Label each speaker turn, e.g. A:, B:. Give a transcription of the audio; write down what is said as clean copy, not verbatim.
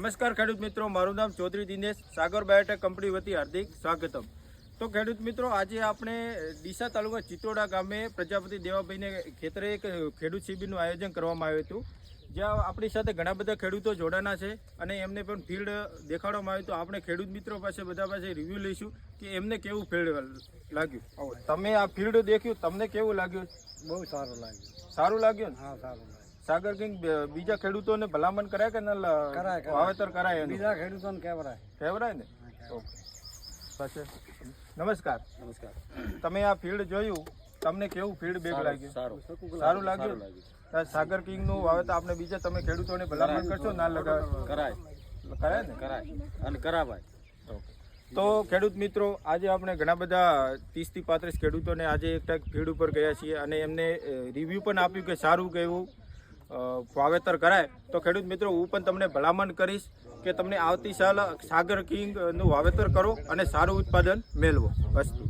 A: નમસ્કાર ખેડૂત મિત્રો, મારું નામ ચૌધરી દિનેશ, સાગર બાયોટેક કંપની વતી હાર્દિક સ્વાગતમ। તો ખેડૂત મિત્રો, આજે આપણે ડીસા તાલુકા ચિત્તોડા ગામે પ્રજાપતિ દેવાભાઈને ખેતરે એક ખેડૂત શિબિરનું આયોજન કરવામાં આવ્યું હતું, જ્યાં આપણી સાથે ઘણા બધા ખેડૂતો જોડાના છે અને એમને પણ ફિલ્ડ દેખાડવામાં આવ્યું। તો આપણે ખેડૂત મિત્રો પાસે બધા પાસે રિવ્યૂ લઈશું કે એમને કેવું ફિલ્ડ લાગ્યું। તમે આ ફિલ્ડ દેખ્યું, તમને કેવું લાગ્યું?
B: બહુ સારું લાગ્યું।
A: સારું લાગ્યું ને?
B: હા, સારું લાગ્યું।
A: સાગર કિંગ બીજા ખેડૂતોને ભલામણ કરાય કે ના
B: કરાય?
A: વાવેતર કરાય?
B: બીજા ખેડૂતોને
A: કહેવાય ને? ઓકે, પછી નમસ્કાર।
B: નમસ્કાર।
A: તમે આ ફિલ્ડ જોયું, તમને કેવું ફિલ્ડ બેગ લાગ્યું? સારું લાગ્યું? સાગર કિંગ નું વાવેતર આપણે બીજા તમે ખેડૂતોને ભલામણ કરશો ના લગાવે? કરાય ને?
B: અને કરાવાય।
A: તો ખેડૂત મિત્રો, આજે આપણે ઘણા બધા 30 થી 35 ખેડૂતોને આજે એક ફિલ્ડ ઉપર ગયા છીએ અને એમને રિવ્યૂ પણ આપ્યું કે સારું કે એવું વાવેતર કરાય। તો ખેડૂત મિત્રો, હું પણ તમને ભલામણ કરીશ કે તમને આવતી સાલ સાગર કિંગ નું વાવેતર કરો અને સારું ઉત્પાદન મેળવો। વસ્તુ